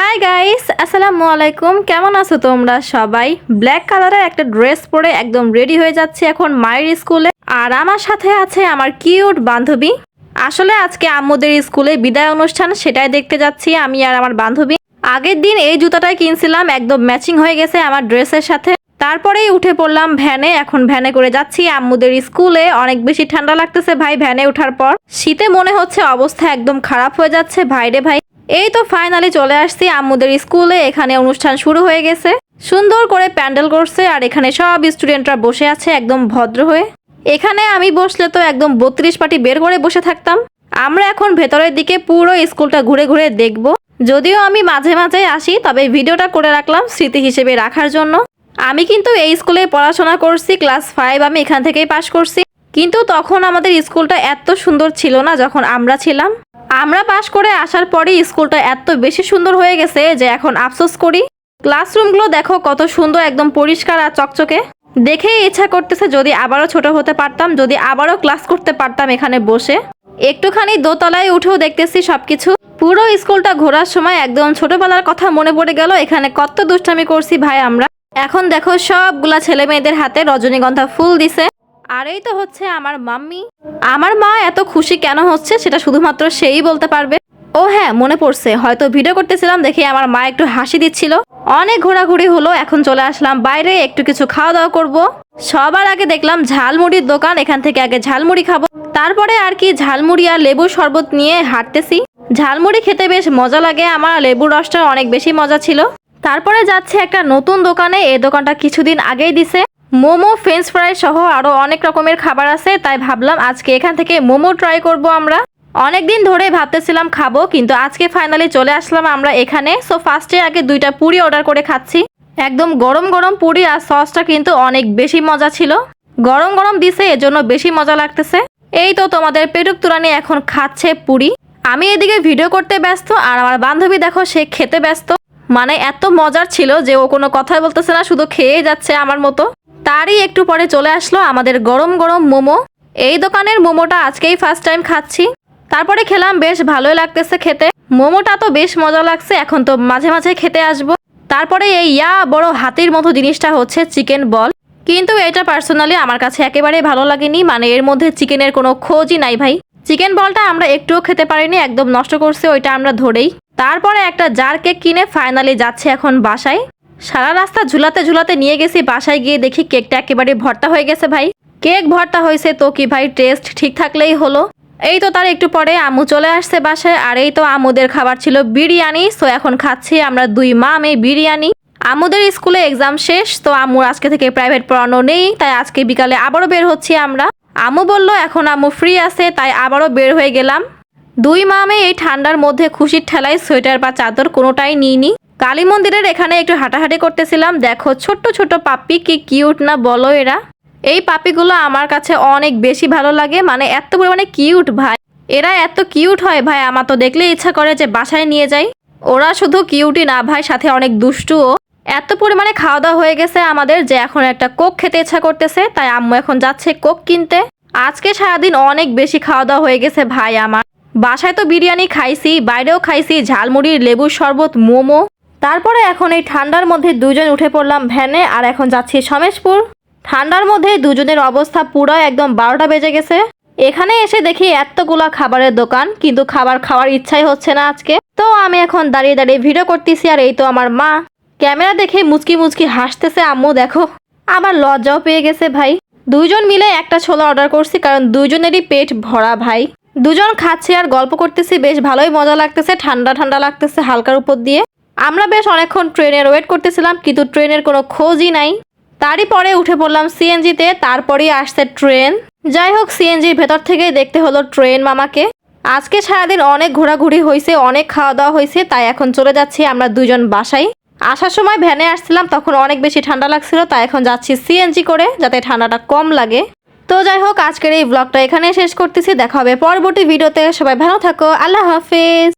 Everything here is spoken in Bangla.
হাই গাইস, আসসালামু আলাইকুম। কেমন আছো তোমরা সবাই? ব্ল্যাক কালারের একটা ড্রেস পরে একদম রেডি হয়ে যাচ্ছে এখন মায়ের স্কুলে। আর আমার সাথে আছে আমার কিউট বান্ধবী। আসলে আজকে আম্মুদের স্কুলে বিদায় অনুষ্ঠান, সেটাই দেখতে যাচ্ছি আমি আর আমার বান্ধবী। আগের দিন এই জুতাটাই কিনছিলাম, একদম ম্যাচিং হয়ে গেছে আমার ড্রেসের সাথে। তারপরেই উঠে পড়লাম ভ্যানে, এখন ভ্যানে করে যাচ্ছি আম্মুদের স্কুলে। অনেক বেশি ঠান্ডা লাগতেছে ভাই ভ্যানে ওঠার পর। শীতে মনে হচ্ছে অবস্থা একদম খারাপ হয়ে যাচ্ছে ভাইরে ভাই। এই তো ফাইনালি চলে আসছি আম্মুদের স্কুলে। এখানে অনুষ্ঠান শুরু হয়ে গেছে, সুন্দর করে প্যান্ডেল করছে আর এখানে সব স্টুডেন্টরা বসে আছে একদম ভদ্র হয়ে। এখানে আমি বসলে তো একদম 32 পাটি বের করে বসে থাকতাম। আমরা এখন ভেতরের দিকে পুরো স্কুলটা ঘুরে ঘুরে দেখব। যদিও আমি মাঝে মাঝে আসি, তবে ভিডিওটা করে রাখলাম স্মৃতি হিসেবে রাখার জন্য। আমি কিন্তু এই স্কুলে পড়াশোনা করছি, ক্লাস 5 আমি এখান থেকেই পাশ করছি। কিন্তু তখন আমাদের স্কুলটা এত সুন্দর ছিল না যখন আমরা ছিলাম। আমরা পাশ করে আসার পরেই স্কুলটা এত বেশি সুন্দর হয়ে গেছে যে এখন আফসোস করি। ক্লাসরুমগুলো দেখো কত সুন্দর, একদম পরিষ্কার আর চকচকে। দেখেই ইচ্ছা করতেছে যদি আবারও ছোট হতে পারতাম, যদি আবারও ক্লাস করতে পারতাম এখানে বসে। একটুখানি দোতলায় উঠেও দেখতেছি সবকিছু। পুরো স্কুলটা ঘোরার সময় একদম ছোটবেলার কথা মনে পড়ে গেল। এখানে কত দুষ্টামি করছি ভাই আমরা। এখন দেখো সবগুলা ছেলে মেয়েদের হাতে রজনীগন্ধা ফুল দিছে। আর এই তো হচ্ছে আমার মাম্মি। আমার মা এত খুশি কেন হচ্ছে সেটা শুধুমাত্র সেই বলতে পারবে। ও হ্যাঁ, মনে পড়ছে, হয়তো ভিডিও করতেছিলাম দেখে আমার মা একটু হাসি দিচ্ছিল। অনেক ঘোরাঘুরি হলো, এখন চলে আসলাম বাইরে, একটু কিছু খাওয়া দাওয়া করব। সবার আগে দেখলাম ঝালমুড়ির দোকান, এখান থেকে আগে ঝালমুড়ি খাবো। তারপরে আর কি ঝালমুড়ি আর লেবুর শরবত নিয়ে হাঁটতেছি। ঝালমুড়ি খেতে বেশ মজা লাগে, আমার লেবুর রসটা অনেক বেশি মজা ছিল। তারপরে যাচ্ছে একটা নতুন দোকানে, এই দোকানটা কিছুদিন আগেই দিছে। মোমো, ফ্রেঞ্চ ফ্রাই সহ আরো অনেক রকমের খাবার আছে, তাই ভাবলাম আজকে এখান থেকে মোমো ট্রাই করব আমরা। অনেকদিন ধরে ভাবতেছিলাম খাবো, কিন্তু আজকে ফাইনালি চলে আসলাম আমরা এখানে। সো ফার্স্টে আগে 2টা পুরি অর্ডার করে খাচ্ছি। একদম গরম গরম পুরি, আর সসটা কিন্তু অনেক বেশি মজা ছিল। গরম গরম দিছে এজন্য বেশি মজা লাগতেছে। এই তো তোমাদের পেটুক তুরানি এখন খাচ্ছে পুরি। আমি এদিকে ভিডিও করতে ব্যস্ত আর আমার বান্ধবী দেখো সে খেতে ব্যস্ত। মানে এত মজার ছিল যে ও কোনো কথাই বলতেছে না, শুধু খেয়ে যাচ্ছে আমার মতো। তারই একটু পরে চলে আসলো আমাদের গরম গরম মোমো। এই দোকানের মোমোটা আজকেই ফার্স্ট টাইম খাচ্ছি। তারপরে খেলাম, বেশ ভালোই লাগতেছে খেতে। মোমোটা তো বেশ মজা লাগছে, এখন তো মাঝে মাঝে খেতে আসবো। তারপরে এই বড় হাতির মতো জিনিসটা হচ্ছে চিকেন বল, কিন্তু এটা পার্সোনালি আমার কাছে একেবারে ভালো লাগেনি। মানে এর মধ্যে চিকেনের কোনো খোঁজই নাই ভাই। চিকেন বলটা আমরা একটুও খেতে পারিনি, একদম নষ্ট করছে ওইটা আমরা ধরেই। তারপরে একটা জার কেক কিনে ফাইনালি যাচ্ছে এখন বাসায়। সারা রাস্তা ঝুলাতে ঝুলাতে নিয়ে গেছি, বাসায় গিয়ে দেখি কেকটা একেবারে ভর্তা হয়ে গেছে ভাই। কেক ভর্তা হয়েছে তো কি ভাই, টেস্ট ঠিক থাকলেই হলো। এই তো তার একটু পরে আম্মু চলে আসছে বাসায়। আর এই তো আম্মুদের খাবার ছিল বিরিয়ানি। সো এখন খাচ্ছি আমরা 2 মা মেয়ে বিরিয়ানি। আম্মুদের স্কুলে এক্সাম শেষ, তো আম্মুর আজকে থেকে প্রাইভেট পড়ানো নেই, তাই আজকে বিকালে আবারও বের হচ্ছি আমরা। আম্মু বলল এখন আম্মু ফ্রি আছে, তাই আবারও বের হয়ে গেলাম। 2 মা মেয়ে এই ঠান্ডার মধ্যে খুশির ঠেলায় সোয়েটার বা চাদর কোনোটাই নিইনি। কালী মন্দিরের এখানে একটু হাঁটাহাঁটি করতেছিলাম। দেখো ছোট্ট ছোট্ট পাপ্পি, কি কিউট না বলো এরা। এই পাপিগুলো আমার কাছে অনেক বেশি ভালো লাগে, মানে এত পরিমাণে কিউট ভাই। এরা এত কিউট হয় ভাই, আমার তো দেখলে ইচ্ছা করে যে বাসায় নিয়ে যাই। ওরা শুধু কিউটই না ভাই, সাথে অনেক দুষ্টুও। এত পরিমাণে খাওয়া দাওয়া হয়ে গেছে আমাদের যে এখন একটা কোক খেতে ইচ্ছা করতেছে, তাই আম্মু এখন যাচ্ছে কোক কিনতে। আজকে সারাদিন অনেক বেশি খাওয়া দাওয়া হয়ে গেছে ভাই আমার। বাসায় তো বিরিয়ানি খাইছি, বাইরেও খাইছি, ঝালমুড়ি, লেবুর শরবত, মোমো। তারপরে এখন এই ঠান্ডার মধ্যে 2জন উঠে পড়লাম ভ্যানে আর এখন যাচ্ছি সমেশপুর। ঠান্ডার মধ্যে 2জনের অবস্থা পুরো একদম 12টা বেজে গেছে। এখানে এসে দেখি এতগুলা খাবারের দোকান, কিন্তু খাবার খাওয়ার ইচ্ছাই হচ্ছে না আজকে। তো আমি এখন দাঁড়িয়ে দাঁড়িয়ে ভিডিও করতেছি আর এই তো আমার মা ক্যামেরা দেখে মুচকি মুচকি হাসতেছে। আম্মু দেখো আবার লজ্জাও পেয়ে গেছে ভাই। 2জন মিলে একটা ছোলা অর্ডার করছি, কারণ 2জনেরই পেট ভরা ভাই। 2জন খাচ্ছি আর গল্প করতেছি, বেশ ভালোই মজা লাগতেছে। ঠান্ডা ঠান্ডা লাগতেছে হালকার উপর দিয়ে। আমরা বেশ অনেকক্ষণ ট্রেনের ওয়েট করতেছিলাম, কিন্তু ট্রেনের কোনো খোঁজই নাই। তারই পরে উঠে পড়লাম সিএনজিতে, তারপরেই আসছে ট্রেন। যাই হোক, সিএনজির ভেতর থেকেই দেখতে হলো ট্রেন মামাকে। আজকে সারাদিন অনেক ঘোরাঘুরি হয়েছে, অনেক খাওয়া দাওয়া হয়েছে, তাই এখন চলে যাচ্ছি আমরা 2জন বাসায়। আসার সময় ভ্যানে আসছিলাম, তখন অনেক বেশি ঠান্ডা লাগছিল, তাই এখন যাচ্ছি সিএনজি করে, যাতে ঠান্ডাটা কম লাগে। তো যাই হোক, আজকের এই ব্লগটা এখানে শেষ করতেছি। দেখা হবে পরবর্তী ভিডিওতে। সবাই ভালো থাকো, আল্লাহ হাফেজ।